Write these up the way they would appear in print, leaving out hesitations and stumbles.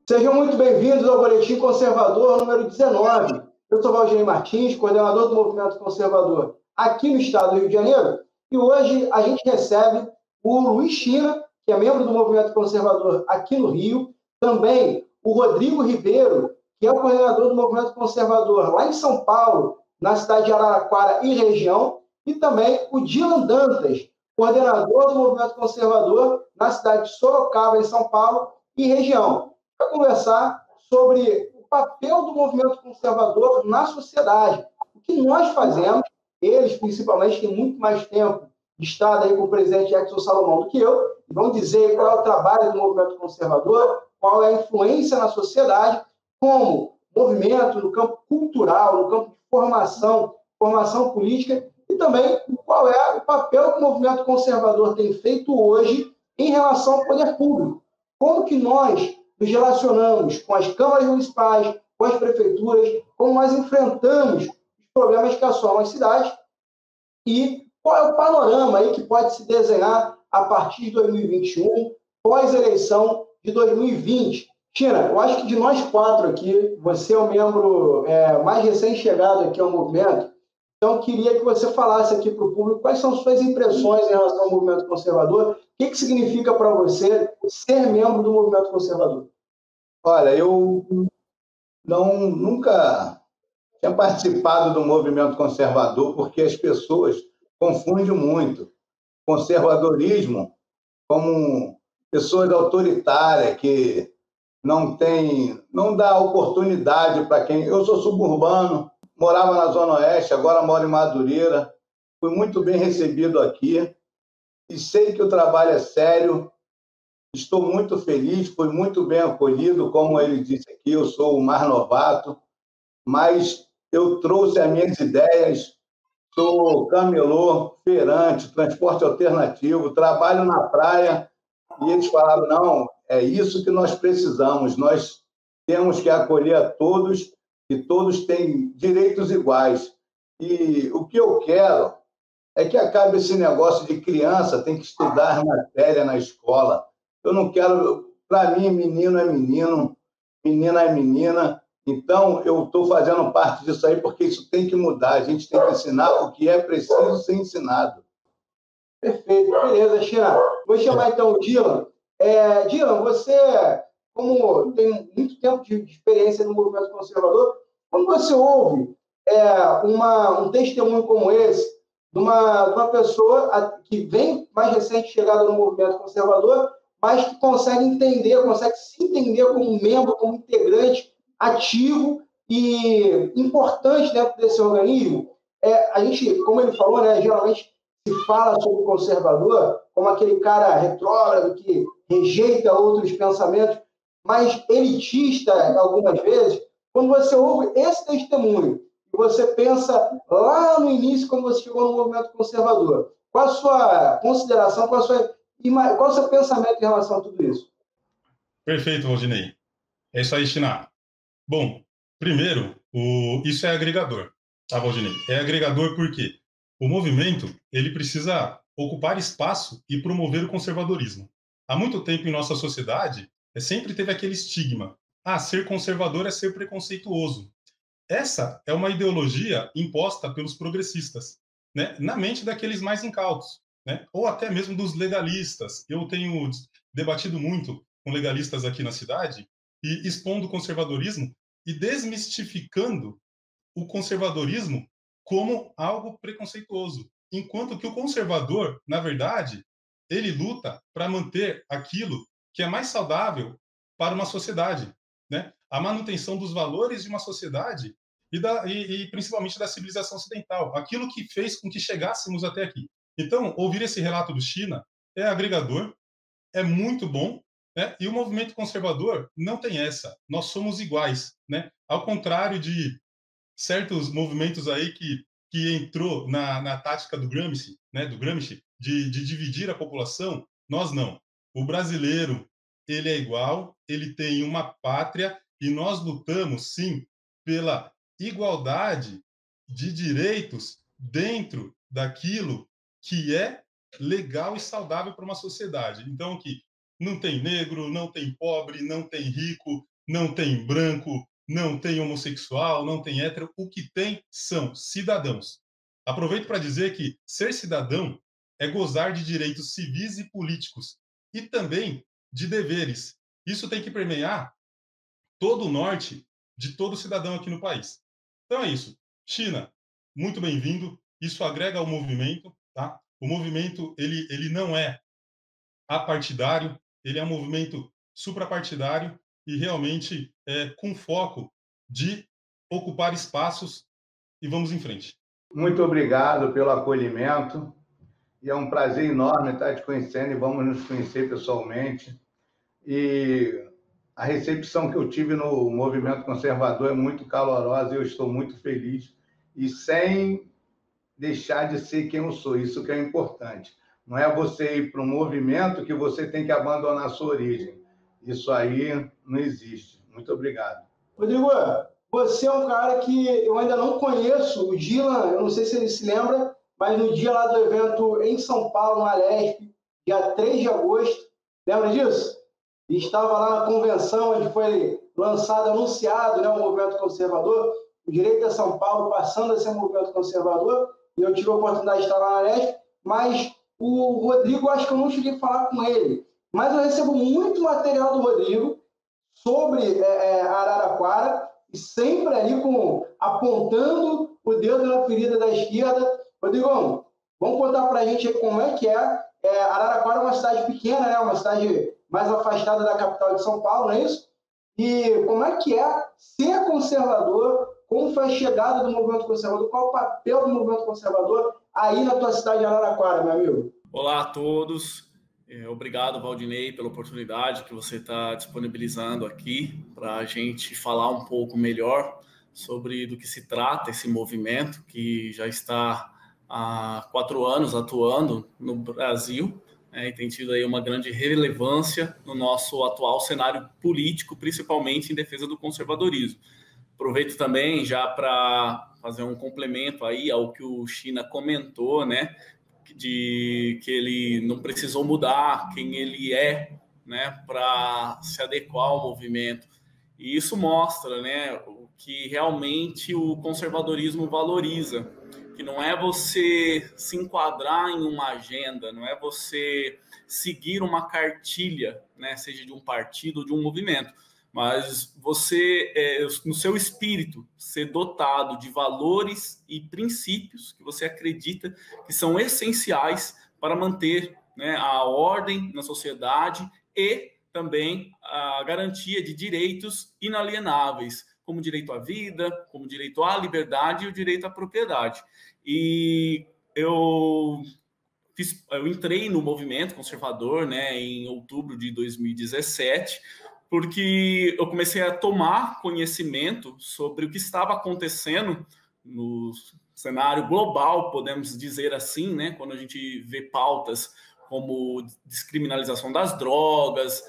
Sejam muito bem-vindos ao Boletim Conservador número 19. Eu sou Valdinei Martins, coordenador do Movimento Conservador aqui no estado do Rio de Janeiro, e hoje a gente recebe o Luiz China, que é membro do Movimento Conservador aqui no Rio, também o Rodrigo Ribeiro, que é o coordenador do Movimento Conservador lá em São Paulo, na cidade de Araraquara e região, e também o Dylan Dantas, coordenador do Movimento Conservador na cidade de Sorocaba, em São Paulo e região, para conversar sobre o papel do movimento conservador na sociedade. O que nós fazemos, eles principalmente têm muito mais tempo de estar aí com o presidente Edson Salomão do que eu, e vão dizer qual é o trabalho do movimento conservador, qual é a influência na sociedade, como movimento no campo cultural, no campo de formação política, e também qual é o papel que o movimento conservador tem feito hoje em relação ao poder público. Como que nós nos relacionamos com as câmaras municipais, com as prefeituras, como nós enfrentamos os problemas que assolam as cidades e qual é o panorama aí que pode se desenhar a partir de 2021, pós-eleição de 2020. China, eu acho que de nós quatro aqui, você é o membro mais recém-chegado aqui ao movimento, então queria que você falasse aqui para o público quais são suas impressões em relação ao movimento conservador, o que significa para você ser membro do movimento conservador? Olha, eu nunca tinha participado do movimento conservador porque as pessoas confundem muito conservadorismo como pessoas autoritárias que não dá oportunidade para quem... Eu sou suburbano, morava na Zona Oeste, agora moro em Madureira, fui muito bem recebido aqui e sei que o trabalho é sério. Estou muito feliz, fui muito bem acolhido, como ele disse aqui, eu sou o mais novato, mas eu trouxe as minhas ideias, sou camelô, feirante, transporte alternativo, trabalho na praia, e eles falaram, não, é isso que nós precisamos, nós temos que acolher a todos, e todos têm direitos iguais. E o que eu quero é que acabe esse negócio de criança tem que estudar matéria na escola. Eu não quero... Para mim, menino é menino, menina é menina. Então, eu estou fazendo parte disso aí porque isso tem que mudar. A gente tem que ensinar o que é preciso ser ensinado. Perfeito, beleza, China. Vou chamar então o Dylan. Dylan, você, como tem muito tempo de experiência no movimento conservador, quando você ouve um testemunho como esse, de uma pessoa que vem mais recente chegada no movimento conservador, mas que consegue se entender como membro, como integrante ativo e importante dentro desse organismo, a gente, como ele falou, né, geralmente se fala sobre o conservador como aquele cara retrógrado que rejeita outros pensamentos, mas elitista algumas vezes. Quando você ouve esse testemunho e você pensa lá no início, quando você chegou no movimento conservador, qual a sua consideração, qual o seu pensamento em relação a tudo isso? Perfeito, Valdinei. É isso aí, China. Bom, primeiro, isso é agregador, tá, Valdinei? É agregador porque o movimento ele precisa ocupar espaço e promover o conservadorismo. Há muito tempo em nossa sociedade, sempre teve aquele estigma. Ser conservador é ser preconceituoso. Essa é uma ideologia imposta pelos progressistas, né, na mente daqueles mais incautos, né, ou até mesmo dos legalistas. Eu tenho debatido muito com legalistas aqui na cidade e expondo o conservadorismo e desmistificando o conservadorismo como algo preconceituoso, enquanto que o conservador, na verdade, ele luta para manter aquilo que é mais saudável para uma sociedade, né? A manutenção dos valores de uma sociedade e principalmente da civilização ocidental, aquilo que fez com que chegássemos até aqui. Então, ouvir esse relato do China é agregador, é muito bom, né? E o movimento conservador não tem essa. Nós somos iguais, né? Ao contrário de certos movimentos aí que entrou na tática do Gramsci, né? Do Gramsci, de dividir a população, nós não. O brasileiro, ele é igual, ele tem uma pátria e nós lutamos, sim, pela igualdade de direitos dentro daquilo que é legal e saudável para uma sociedade. Então, que não tem negro, não tem pobre, não tem rico, não tem branco, não tem homossexual, não tem hétero. O que tem são cidadãos. Aproveito para dizer que ser cidadão é gozar de direitos civis e políticos e também de deveres. Isso tem que permear todo o norte de todo cidadão aqui no país. Então é isso. China, muito bem-vindo. Isso agrega ao movimento, tá? O movimento, ele não é apartidário, ele é um movimento suprapartidário e realmente com foco de ocupar espaços e vamos em frente. Muito obrigado pelo acolhimento e é um prazer enorme estar te conhecendo e vamos nos conhecer pessoalmente. E a recepção que eu tive no movimento conservador é muito calorosa e eu estou muito feliz e sem deixar de ser quem eu sou, isso que é importante. Não é você ir para um movimento que você tem que abandonar a sua origem. Isso aí não existe. Muito obrigado. Rodrigo, você é um cara que eu ainda não conheço, o Dylan, eu não sei se ele se lembra, mas no dia lá do evento em São Paulo, na Alesp, dia 3 de agosto, lembra disso? E estava lá na convenção onde foi lançado, anunciado, né, o movimento conservador, o Direito a São Paulo passando a ser um movimento conservador, e eu tive a oportunidade de estar lá na Alesp, mas o Rodrigo, acho que eu não cheguei a falar com ele, mas eu recebo muito material do Rodrigo sobre Araraquara, e sempre ali apontando o dedo na ferida da esquerda. Rodrigo, vamos contar para a gente aí como é que é. Araraquara é uma cidade pequena, né? Uma cidade mais afastada da capital de São Paulo, não é isso? E como é que é ser conservador? Como foi a chegada do movimento conservador? Qual o papel do movimento conservador aí na tua cidade de Araraquara, meu amigo? Olá a todos. Obrigado, Valdinei, pela oportunidade que você está disponibilizando aqui para a gente falar um pouco melhor sobre do que se trata esse movimento que já está há 4 anos atuando no Brasil, e tem tido aí uma grande relevância no nosso atual cenário político, principalmente em defesa do conservadorismo. Aproveito também já para fazer um complemento aí ao que o China comentou, né, de que ele não precisou mudar quem ele é, né, para se adequar ao movimento. E isso mostra, né, o que realmente o conservadorismo valoriza, que não é você se enquadrar em uma agenda, não é você seguir uma cartilha, né, seja de um partido ou de um movimento, mas você, no seu espírito, ser dotado de valores e princípios que você acredita que são essenciais para manter, né, a ordem na sociedade e também a garantia de direitos inalienáveis, como o direito à vida, como o direito à liberdade e o direito à propriedade. E eu entrei no movimento conservador, né, em outubro de 2017, porque eu comecei a tomar conhecimento sobre o que estava acontecendo no cenário global, podemos dizer assim, né, quando a gente vê pautas como descriminalização das drogas,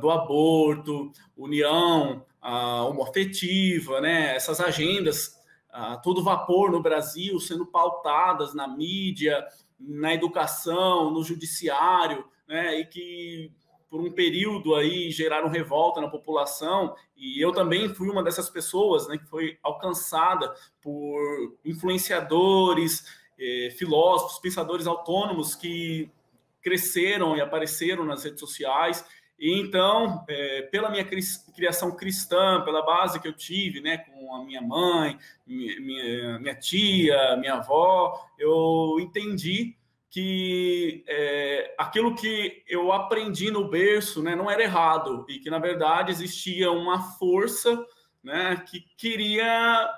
do aborto, união homoafetiva, né, essas agendas a todo vapor no Brasil sendo pautadas na mídia, na educação, no judiciário, né, e que por um período aí geraram revolta na população, e eu também fui uma dessas pessoas, né, que foi alcançada por influenciadores, filósofos, pensadores autônomos que cresceram e apareceram nas redes sociais. E então, pela minha criação cristã, pela base que eu tive, né, com a minha mãe, minha tia, minha avó, eu entendi que aquilo que eu aprendi no berço, né, não era errado, e que, na verdade, existia uma força, né, que queria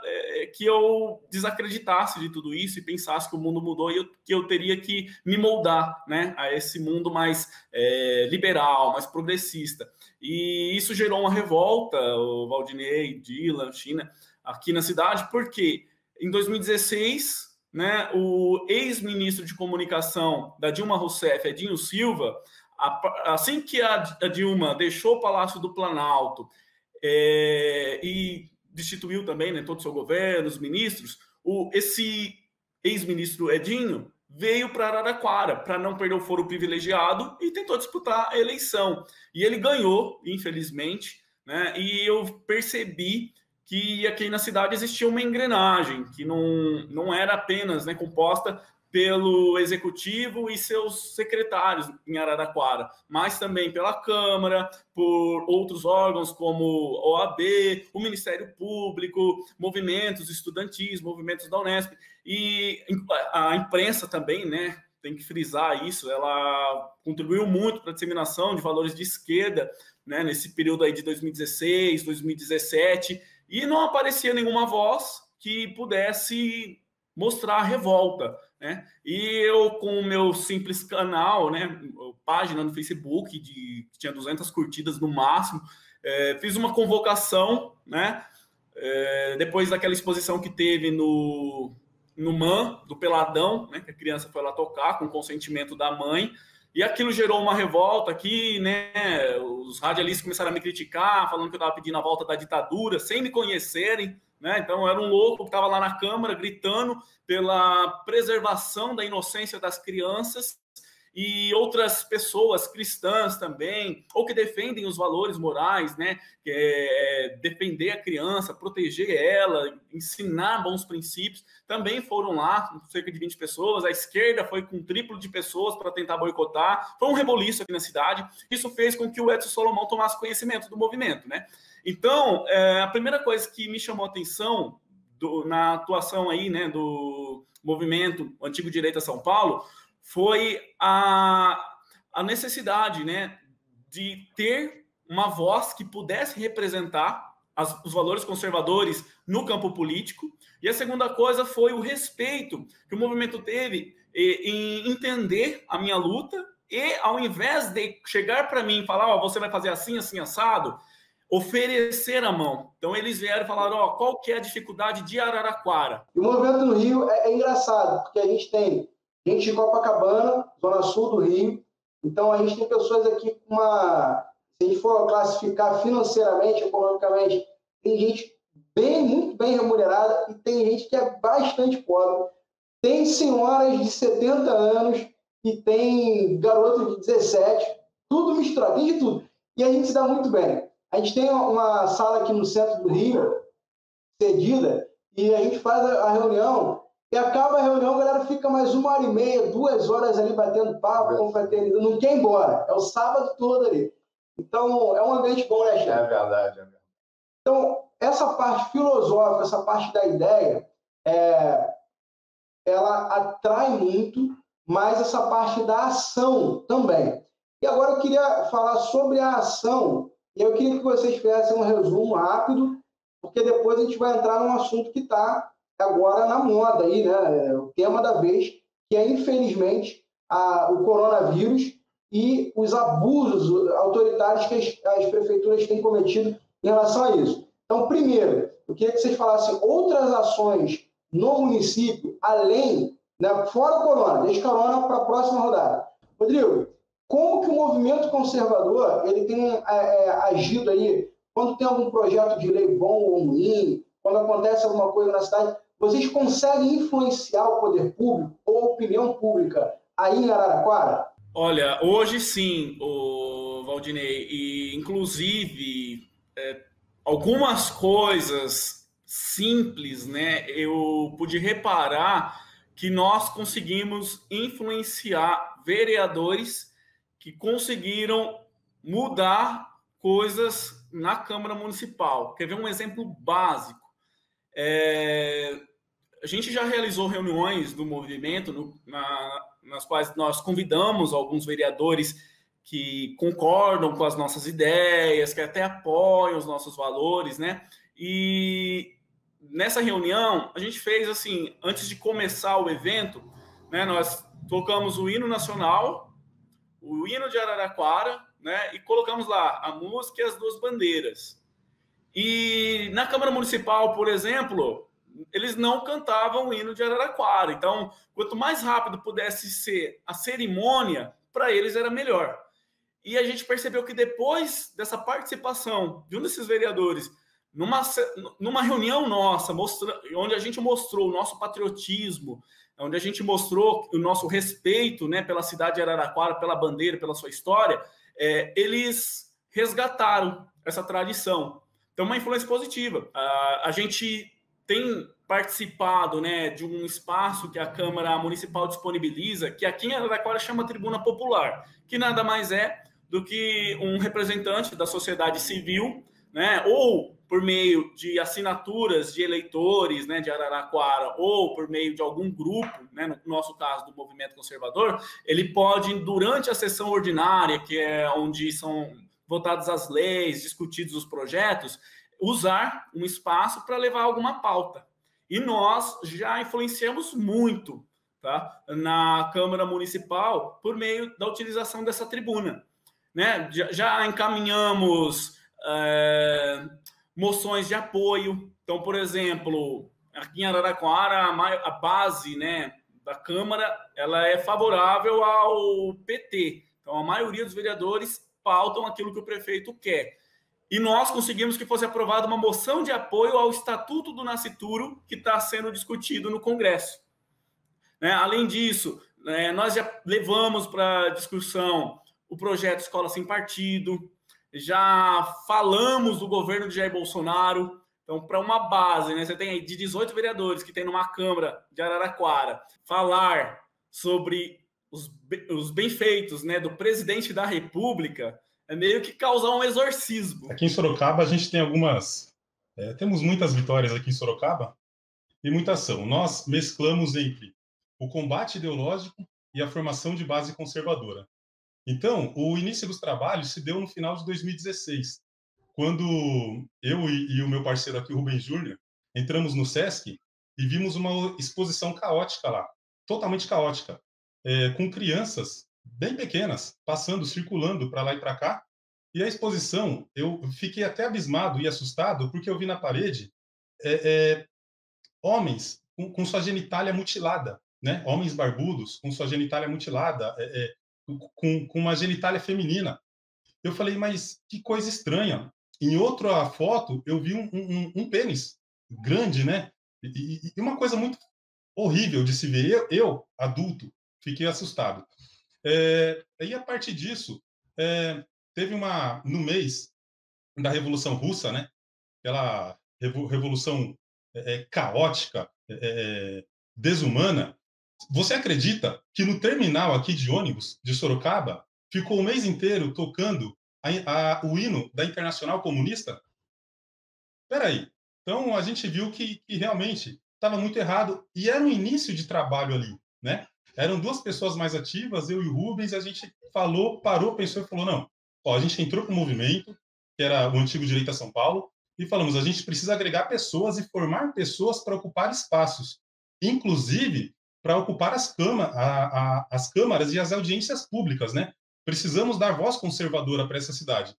que eu desacreditasse de tudo isso e pensasse que o mundo mudou e que eu teria que me moldar, né, a esse mundo mais liberal, mais progressista. E isso gerou uma revolta, o Valdinei, Dylan, China, aqui na cidade, porque em 2016... né, o ex-ministro de comunicação da Dilma Rousseff, Edinho Silva, assim que a Dilma deixou o Palácio do Planalto e destituiu também, né, todo o seu governo, os ministros, esse ex-ministro Edinho veio para Araraquara para não perder o foro privilegiado e tentou disputar a eleição. E ele ganhou, infelizmente, né? E eu percebi que aqui na cidade existia uma engrenagem, que não era apenas, né, composta pelo executivo e seus secretários em Araraquara, mas também pela Câmara, por outros órgãos como OAB, o Ministério Público, movimentos estudantis, movimentos da Unesp, e a imprensa também, né? Tem que frisar isso, ela contribuiu muito para a disseminação de valores de esquerda, né, nesse período aí de 2016, 2017, e não aparecia nenhuma voz que pudesse mostrar a revolta, né? E eu, com o meu simples canal, né, página no Facebook, que tinha 200 curtidas no máximo, fiz uma convocação, né, depois daquela exposição que teve no MAN, do Peladão, né, que a criança foi lá tocar com consentimento da mãe, e aquilo gerou uma revolta aqui, né, os radialistas começaram a me criticar, falando que eu estava pedindo a volta da ditadura, sem me conhecerem, né? Então, eu era um louco que estava lá na Câmara gritando pela preservação da inocência das crianças, e outras pessoas cristãs também, ou que defendem os valores morais, né? Que é defender a criança, proteger ela, ensinar bons princípios, também foram lá, cerca de 20 pessoas. A esquerda foi com triplo de pessoas para tentar boicotar. Foi um reboliço aqui na cidade. Isso fez com que o Edson Solomão tomasse conhecimento do movimento, né? Então, a primeira coisa que me chamou a atenção na atuação aí, né, do movimento Antigo Direita São Paulo foi a necessidade, né, de ter uma voz que pudesse representar os valores conservadores no campo político. E a segunda coisa foi o respeito que o movimento teve em entender a minha luta e, ao invés de chegar para mim e falar, você vai fazer assim, assim, assado, oferecer a mão. Então, eles vieram e falaram, qual que é a dificuldade de Araraquara? E o movimento no Rio é engraçado, porque a gente tem gente de Copacabana, zona sul do Rio. Então, a gente tem pessoas aqui com uma... Se a gente for classificar financeiramente, economicamente, tem gente muito bem remunerada e tem gente que é bastante pobre. Tem senhoras de 70 anos e tem garotos de 17, tudo misturado, tem de tudo. E a gente se dá muito bem. A gente tem uma sala aqui no centro do Rio, cedida, e a gente faz a reunião, e acaba a reunião, a galera fica mais 1h30, 2 horas ali batendo papo, confraternizando, não quer ir embora. É o sábado todo ali. Então, é um ambiente bom, né, Chico? É verdade. Então, essa parte filosófica, essa parte da ideia, ela atrai muito, mas essa parte da ação também. E agora eu queria falar sobre a ação, e eu queria que vocês fizessem um resumo rápido, porque depois a gente vai entrar num assunto que está agora na moda aí, né? O tema da vez, que é, infelizmente, o coronavírus e os abusos autoritários que as prefeituras têm cometido em relação a isso. Então, primeiro, eu queria que vocês falassem outras ações no município, além, né, fora o corona, deixa o corona para a próxima rodada. Rodrigo, como que o movimento conservador ele tem agido aí, quando tem algum projeto de lei bom ou ruim, quando acontece alguma coisa na cidade, vocês conseguem influenciar o poder público ou a opinião pública aí em Araraquara? Olha, hoje sim, Valdinei, e inclusive algumas coisas simples, né, eu pude reparar que nós conseguimos influenciar vereadores que conseguiram mudar coisas na Câmara Municipal. Quer ver um exemplo básico? A gente já realizou reuniões do movimento nas quais nós convidamos alguns vereadores que concordam com as nossas ideias, que até apoiam os nossos valores, né? E nessa reunião, a gente fez assim, antes de começar o evento, né, nós tocamos o hino nacional, o hino de Araraquara, né, e colocamos lá a música e as 2 bandeiras. E na Câmara Municipal, por exemplo, eles não cantavam o hino de Araraquara. Então, quanto mais rápido pudesse ser a cerimônia, para eles era melhor. E a gente percebeu que depois dessa participação de um desses vereadores, numa reunião nossa, onde a gente mostrou o nosso patriotismo, onde a gente mostrou o nosso respeito, né, pela cidade de Araraquara, pela bandeira, pela sua história, eles resgataram essa tradição. Então, uma influência positiva. A gente tem participado, né, de um espaço que a Câmara Municipal disponibiliza, que aqui em Araraquara chama Tribuna Popular, que nada mais é do que um representante da sociedade civil, né, ou por meio de assinaturas de eleitores, né, de Araraquara, ou por meio de algum grupo, né, no nosso caso do Movimento Conservador, ele pode, durante a sessão ordinária, que é onde são votadas as leis, discutidos os projetos, usar um espaço para levar alguma pauta. E nós já influenciamos muito, tá, na Câmara Municipal por meio da utilização dessa tribuna, né? Já encaminhamos moções de apoio. Então, por exemplo, aqui em Araraquara, a base, né, da Câmara, ela é favorável ao PT. Então, a maioria dos vereadores pautam aquilo que o prefeito quer. E nós conseguimos que fosse aprovada uma moção de apoio ao Estatuto do Nascituro, que está sendo discutido no Congresso. Né? Além disso, nós já levamos para discussão o projeto Escola Sem Partido, já falamos do governo de Jair Bolsonaro. Então, para uma base, né, você tem aí de 18 vereadores que tem numa Câmara de Araraquara, falar sobre os benfeitos, né, do presidente da República, é meio que causar um exorcismo. Aqui em Sorocaba, a gente tem temos muitas vitórias aqui em Sorocaba e muita ação. Nós mesclamos entre o combate ideológico e a formação de base conservadora. Então, o início dos trabalhos se deu no final de 2016, quando eu e o meu parceiro aqui, o Rubens Júnior, entramos no SESC e vimos uma exposição caótica lá, totalmente caótica, com crianças bem pequenas, passando, circulando para lá e para cá. E a exposição, eu fiquei até abismado e assustado, porque eu vi na parede homens com sua genitália mutilada, né? Homens barbudos com sua genitália mutilada, com uma genitália feminina. Eu falei, mas que coisa estranha. Em outra foto, eu vi um pênis grande, né? E uma coisa muito horrível de se ver. Eu adulto, fiquei assustado. E a partir disso, teve no mês da Revolução Russa, né? Aquela revolução caótica, desumana. Você acredita que no terminal aqui de ônibus de Sorocaba ficou o mês inteiro tocando o hino da Internacional Comunista? Espera aí. Então, a gente viu que realmente estava muito errado. E era um início de trabalho ali, né? Eram duas pessoas mais ativas, eu e o Rubens, a gente parou, pensou e falou, não, a gente entrou para o movimento, que era o antigo Direito a São Paulo, e falamos, a gente precisa agregar pessoas e formar pessoas para ocupar espaços, inclusive para ocupar as câmaras e as audiências públicas, né? Precisamos dar voz conservadora para essa cidade.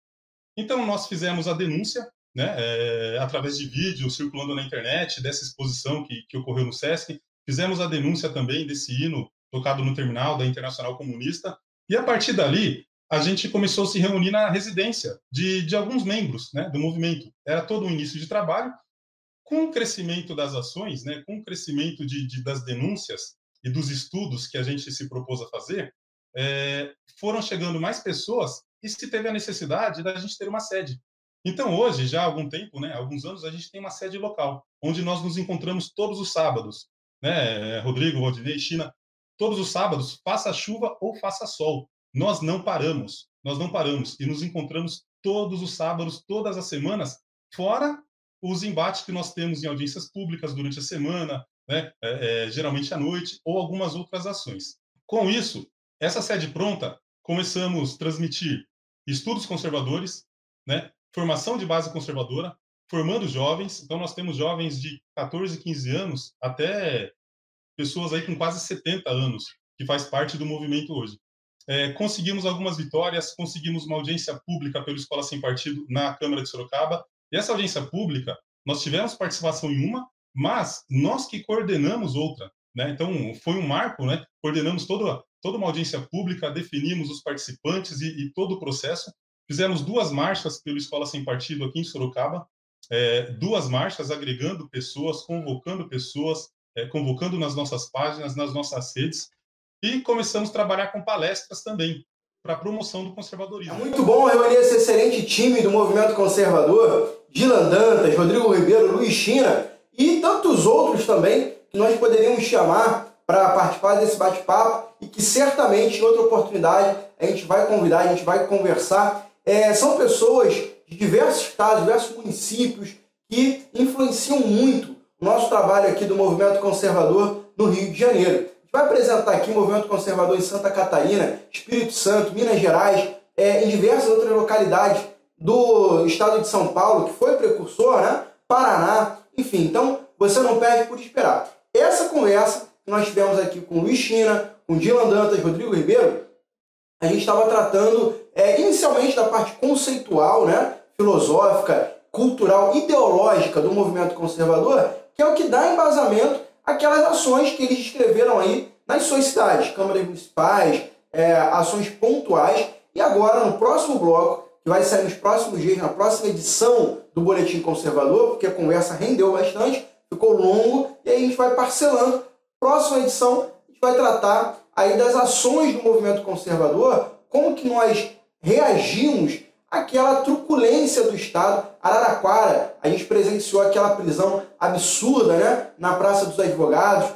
Então, nós fizemos a denúncia, né, através de vídeo circulando na internet, dessa exposição que ocorreu no SESC. Fizemos a denúncia também desse hino tocado no terminal da Internacional Comunista. E, a partir dali, a gente começou a se reunir na residência de alguns membros, né, do movimento. Era todo um início de trabalho. Com o crescimento das ações, né, com o crescimento das denúncias e dos estudos que a gente se propôs a fazer, foram chegando mais pessoas e se teve a necessidade da gente ter uma sede. Então, hoje, já há algum tempo, né, alguns anos, a gente tem uma sede local, onde nós nos encontramos todos os sábados, né, Rodrigo, Rodinei, China, todos os sábados, faça chuva ou faça sol. Nós não paramos e nos encontramos todos os sábados, todas as semanas, fora os embates que nós temos em audiências públicas durante a semana, né, geralmente à noite, ou algumas outras ações. Com isso, essa sede pronta, começamos a transmitir estudos conservadores, né, formação de base conservadora, formando jovens. Então, nós temos jovens de 14, 15 anos, até pessoas aí com quase 70 anos, que faz parte do movimento hoje. Conseguimos algumas vitórias, conseguimos uma audiência pública pelo Escola Sem Partido na Câmara de Sorocaba. E essa audiência pública, nós tivemos participação em uma, mas nós que coordenamos outra, né? Então, foi um marco, né? Coordenamos toda uma audiência pública, definimos os participantes e todo o processo. Fizemos 2 marchas pelo Escola Sem Partido aqui em Sorocaba, 2 marchas agregando pessoas, convocando nas nossas páginas, nas nossas redes, e começamos a trabalhar com palestras também. para a promoção do conservadorismo. É muito bom reunir esse excelente time do movimento conservador, Dylan Dantas, Rodrigo Ribeiro, Luiz China e tantos outros também que nós poderíamos chamar para participar desse bate-papo e que certamente em outra oportunidade a gente vai convidar, a gente vai conversar. São pessoas de diversos estados, diversos municípios que influenciam muito o nosso trabalho aqui do movimento conservador no Rio de Janeiro. A gente vai apresentar aqui o movimento conservador em Santa Catarina, Espírito Santo, Minas Gerais, em diversas outras localidades do estado de São Paulo, que foi precursor, né? Paraná, enfim. Então, você não perde por esperar. Essa conversa que nós tivemos aqui com Luiz China, com Dylan Dantas, Rodrigo Ribeiro, a gente estava tratando inicialmente da parte conceitual, né? Filosófica, cultural, ideológica do movimento conservador, que é o que dá embasamento àquelas ações que eles descreveram aí nas suas cidades, câmaras municipais, ações pontuais. E agora, no próximo bloco, que vai sair nos próximos dias, na próxima edição do Boletim Conservador, porque a conversa rendeu bastante, ficou longo, e aí a gente vai parcelando. Próxima edição, a gente vai tratar aí das ações do movimento conservador, como que nós reagimos àquela truculência do Estado. Araraquara, a gente presenciou aquela prisão absurda, né, na Praça dos Advogados.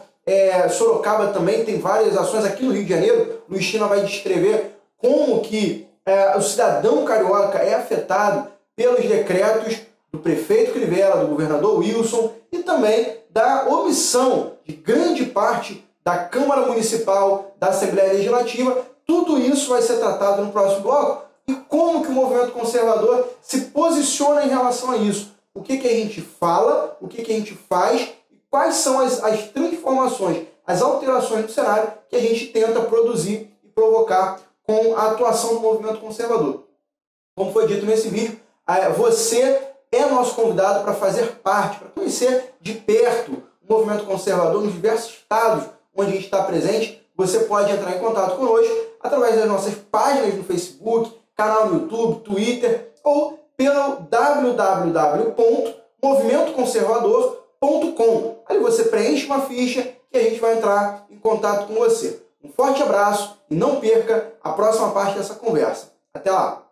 Sorocaba também tem várias ações. Aqui no Rio de Janeiro, Luiz China vai descrever como que o cidadão carioca é afetado pelos decretos do prefeito Crivella, do governador Wilson e também da omissão de grande parte da Câmara Municipal, da Assembleia Legislativa. Tudo isso vai ser tratado no próximo bloco. E como que o movimento conservador se posiciona em relação a isso? O que a gente fala, o que a gente faz e quais são as transformações, as alterações do cenário que a gente tenta produzir e provocar com a atuação do movimento conservador. Como foi dito nesse vídeo, você é nosso convidado para fazer parte, para conhecer de perto o movimento conservador nos diversos estados onde a gente está presente. Você pode entrar em contato conosco através das nossas páginas no Facebook, canal no YouTube, Twitter ou pelo www.movimentoconservador.com. Aí você preenche uma ficha e a gente vai entrar em contato com você. Um forte abraço e não perca a próxima parte dessa conversa. Até lá!